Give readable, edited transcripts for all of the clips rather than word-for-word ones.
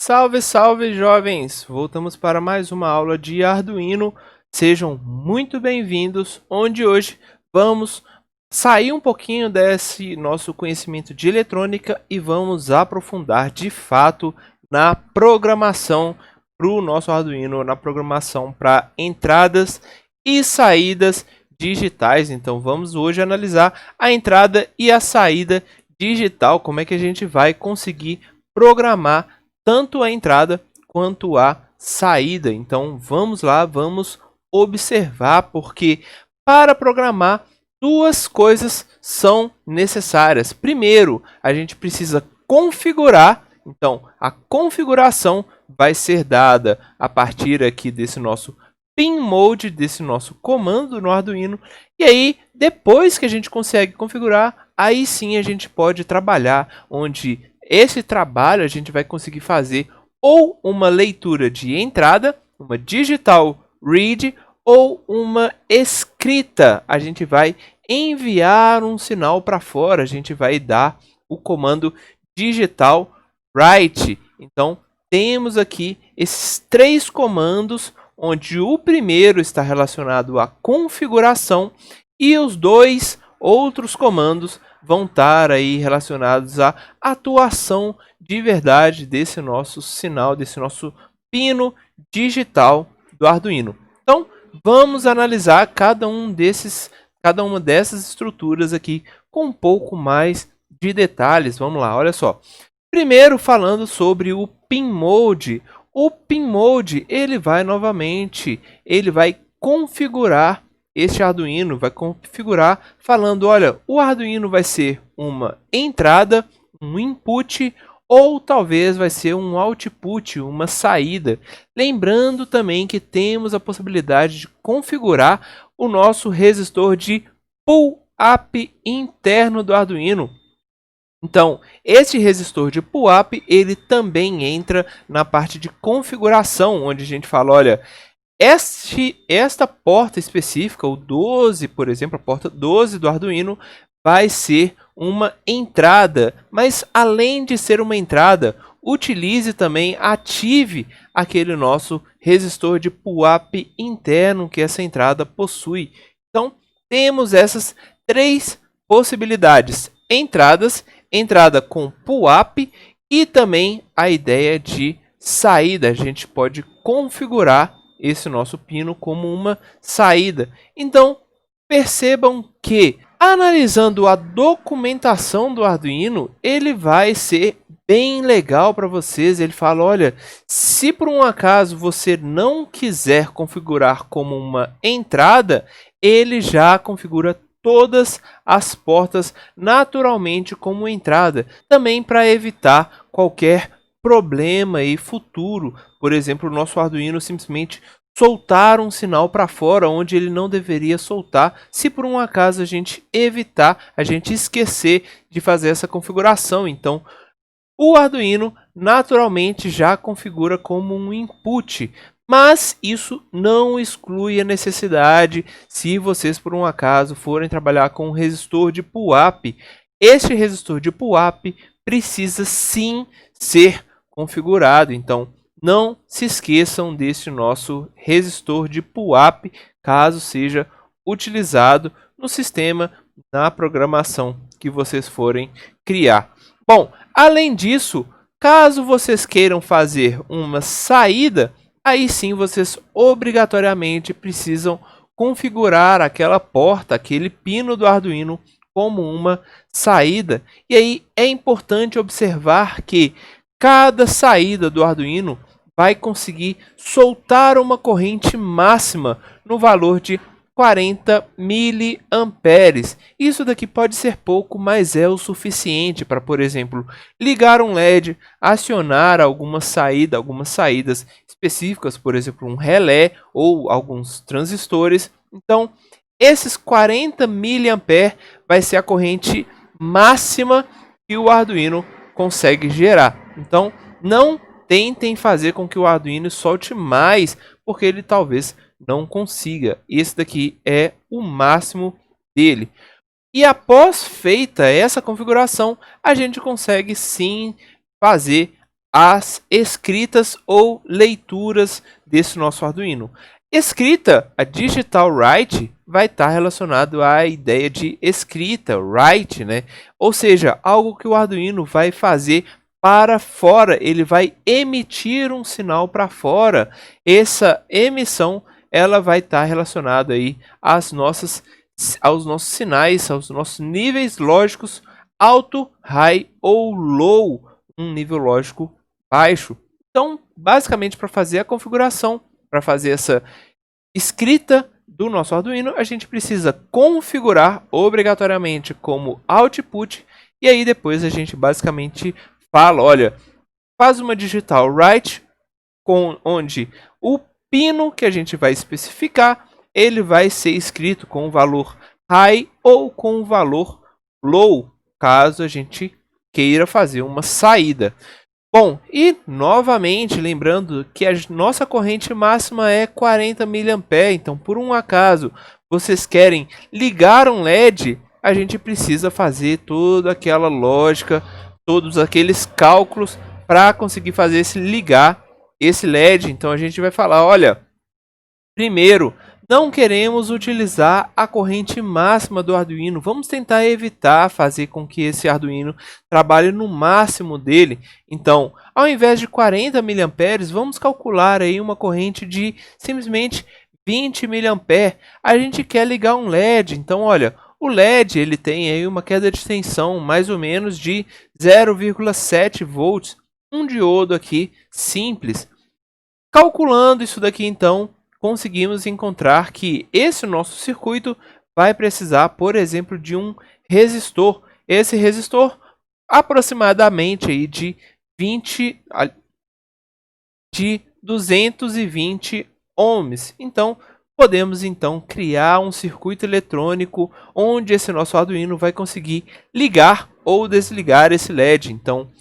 Salve, salve, jovens! Voltamos para mais uma aula de Arduino. Sejam muito bem-vindos, onde hoje vamos sair um pouquinho desse nosso conhecimento de eletrônica e vamos aprofundar de fato na programação para o nosso Arduino, na programação para entradas e saídas digitais. Então vamos hoje analisar a entrada e a saída digital, como é que a gente vai conseguir programar tanto a entrada quanto a saída. Então vamos lá, vamos observar, porque para programar duas coisas são necessárias. Primeiro, a gente precisa configurar. Então a configuração vai ser dada a partir aqui desse nosso pinmode, desse nosso comando no Arduino. E aí, depois que a gente consegue configurar, aí sim a gente pode trabalhar, onde esse trabalho a gente vai conseguir fazer ou uma leitura de entrada, uma digital read, ou uma escrita. A gente vai enviar um sinal para fora, a gente vai dar o comando digital write. Então, temos aqui esses três comandos, onde o primeiro está relacionado à configuração e os dois outros comandos vão estar aí relacionados à atuação de verdade desse nosso sinal, desse nosso pino digital do Arduino. Então, vamos analisar cada uma dessas estruturas aqui com um pouco mais de detalhes. Vamos lá, olha só. Primeiro, falando sobre o pinmode. O pinmode, ele vai configurar este Arduino, vai configurar falando, olha, o Arduino vai ser uma entrada, um input, ou talvez vai ser um output, uma saída. Lembrando também que temos a possibilidade de configurar o nosso resistor de pull-up interno do Arduino. Então, este resistor de pull-up, ele também entra na parte de configuração, onde a gente fala, olha, esta porta específica, o 12, por exemplo, a porta 12 do Arduino, vai ser uma entrada. Mas, além de ser uma entrada, utilize também, ative aquele nosso resistor de pull-up interno que essa entrada possui. Então, temos essas três possibilidades: entrada com pull-up e também a ideia de saída. A gente pode configurar esse nosso pino como uma saída. Então, percebam que, analisando a documentação do Arduino, ele vai ser bem legal para vocês. Ele fala, olha, se por um acaso você não quiser configurar como uma entrada, ele já configura todas as portas naturalmente como entrada, também para evitar qualquer problema aí futuro. Por exemplo, o nosso Arduino simplesmente soltar um sinal para fora onde ele não deveria soltar, se por um acaso a gente esquecer de fazer essa configuração. Então, o Arduino naturalmente já configura como um input, mas isso não exclui a necessidade, se vocês por um acaso forem trabalhar com um resistor de pull-up. Este resistor de pull-up precisa sim ser configurado. Então, não se esqueçam desse nosso resistor de pull-up, caso seja utilizado no sistema, na programação que vocês forem criar. Bom, além disso, caso vocês queiram fazer uma saída, aí sim vocês obrigatoriamente precisam configurar aquela porta, aquele pino do Arduino como uma saída. E aí é importante observar que cada saída do Arduino vai conseguir soltar uma corrente máxima no valor de 40 miliamperes. Isso daqui pode ser pouco, mas é o suficiente para, por exemplo, ligar um LED, acionar algumas saídas específicas, por exemplo, um relé ou alguns transistores. Então, esses 40 miliamperes vai ser a corrente máxima que o Arduino consegue gerar. Então, não tentem fazer com que o Arduino solte mais, porque ele talvez não consiga. Esse daqui é o máximo dele. E após feita essa configuração, a gente consegue sim fazer as escritas ou leituras desse nosso Arduino. Escrita, a digital write, vai estar relacionado à ideia de escrita, write, né? Ou seja, algo que o Arduino vai fazer para fora, ele vai emitir um sinal para fora. Essa emissão, ela vai estar relacionada aí aos nossos sinais, aos nossos níveis lógicos alto, high ou low, um nível lógico baixo. Então, basicamente, para fazer a configuração, para fazer essa escrita do nosso Arduino, a gente precisa configurar obrigatoriamente como output, e aí depois a gente basicamente fala, olha, faz uma digital write, onde o pino que a gente vai especificar, ele vai ser escrito com o valor high ou com o valor low, caso a gente queira fazer uma saída. Bom, e novamente lembrando que a nossa corrente máxima é 40 mA, então por um acaso vocês querem ligar um LED, a gente precisa fazer toda aquela lógica, todos aqueles cálculos para conseguir fazer ligar esse LED. Então a gente vai falar, olha, primeiro, não queremos utilizar a corrente máxima do Arduino. Vamos tentar evitar fazer com que esse Arduino trabalhe no máximo dele. Então, ao invés de 40 mA, vamos calcular aí uma corrente de simplesmente 20 mA. A gente quer ligar um LED. Então, olha, o LED ele tem aí uma queda de tensão mais ou menos de 0,7 volts. Um diodo aqui simples. Calculando isso daqui, então, conseguimos encontrar que esse nosso circuito vai precisar, por exemplo, de um resistor. Esse resistor, aproximadamente aí de 220 ohms. Então, podemos então criar um circuito eletrônico onde esse nosso Arduino vai conseguir ligar ou desligar esse LED. Então,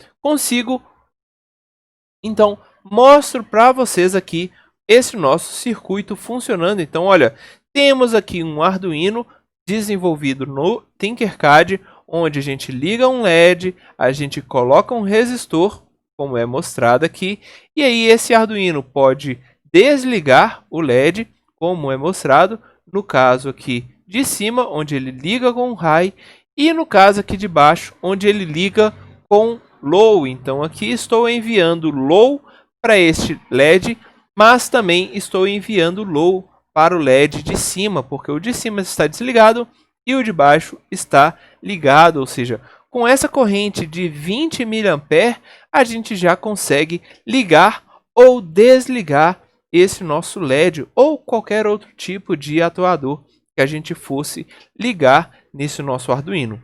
mostro para vocês aqui esse nosso circuito funcionando. Então, olha, temos aqui um Arduino desenvolvido no Tinkercad, onde a gente liga um LED, a gente coloca um resistor, como é mostrado aqui, e aí esse Arduino pode desligar o LED, como é mostrado no caso aqui de cima, onde ele liga com high, e no caso aqui de baixo, onde ele liga com low. Então, aqui estou enviando low para este LED, mas também estou enviando low para o LED de cima, porque o de cima está desligado e o de baixo está ligado. Ou seja, com essa corrente de 20 mA, a gente já consegue ligar ou desligar esse nosso LED ou qualquer outro tipo de atuador que a gente fosse ligar nesse nosso Arduino.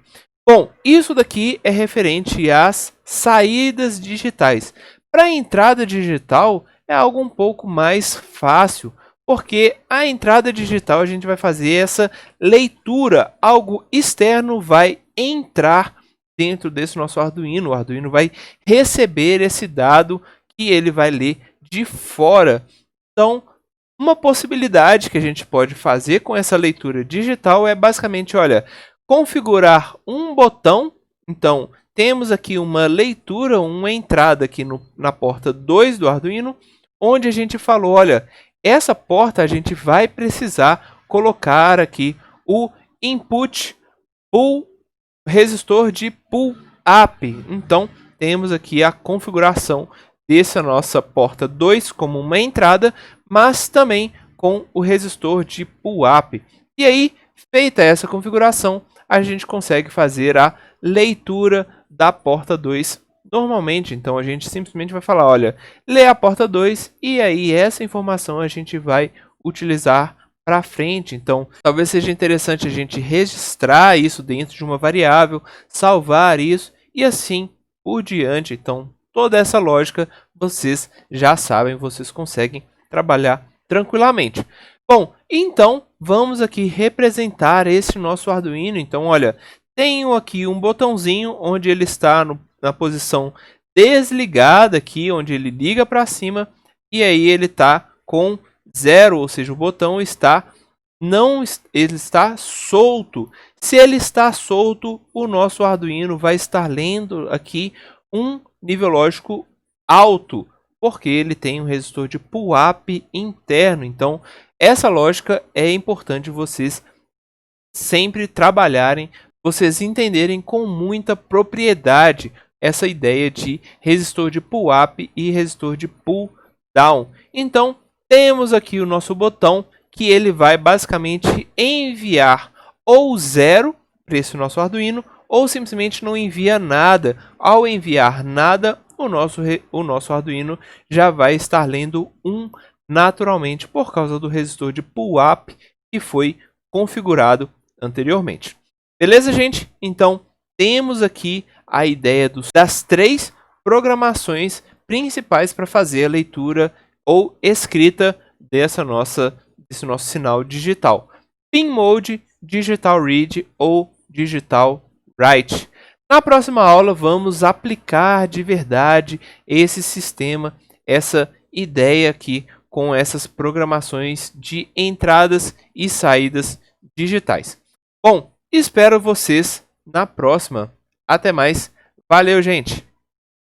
Bom, isso daqui é referente às saídas digitais. Para a entrada digital, é algo um pouco mais fácil, porque a entrada digital a gente vai fazer essa leitura, algo externo vai entrar dentro desse nosso Arduino, o Arduino vai receber esse dado que ele vai ler de fora. Então, uma possibilidade que a gente pode fazer com essa leitura digital é basicamente, olha, configurar um botão. Então, temos aqui uma leitura, uma entrada aqui na porta 2 do Arduino, onde a gente falou, olha, essa porta a gente vai precisar colocar aqui o input pull, resistor de pull up. Então, temos aqui a configuração dessa nossa porta 2 como uma entrada, mas também com o resistor de pull up. E aí, feita essa configuração, a gente consegue fazer a leitura da porta 2 normalmente. Então, a gente simplesmente vai falar, olha, lê a porta 2 e aí essa informação a gente vai utilizar para frente. Então, talvez seja interessante a gente registrar isso dentro de uma variável, salvar isso e assim por diante. Então, toda essa lógica vocês já sabem, vocês conseguem trabalhar tranquilamente. Bom, então vamos aqui representar esse nosso Arduino. Então, olha, tenho aqui um botãozinho onde ele está na posição desligada aqui, onde ele liga para cima, e aí ele está com 0, ou seja, o botão está ele está solto. Se ele está solto, o nosso Arduino vai estar lendo aqui um nível lógico alto, porque ele tem um resistor de pull-up interno. Então, essa lógica é importante vocês sempre trabalharem, vocês entenderem com muita propriedade essa ideia de resistor de pull-up e resistor de pull-down. Então, temos aqui o nosso botão que ele vai basicamente enviar ou 0 para esse nosso Arduino, ou simplesmente não envia nada. Ao enviar nada, o nosso Arduino já vai estar lendo 1 naturalmente por causa do resistor de pull-up que foi configurado anteriormente. Beleza, gente? Então, temos aqui a ideia das 3 programações principais para fazer a leitura ou escrita desse nosso sinal digital. Pin Mode, Digital Read ou Digital Write. Na próxima aula, vamos aplicar de verdade esse sistema, essa ideia aqui com essas programações de entradas e saídas digitais. Bom, espero vocês na próxima. Até mais. Valeu, gente!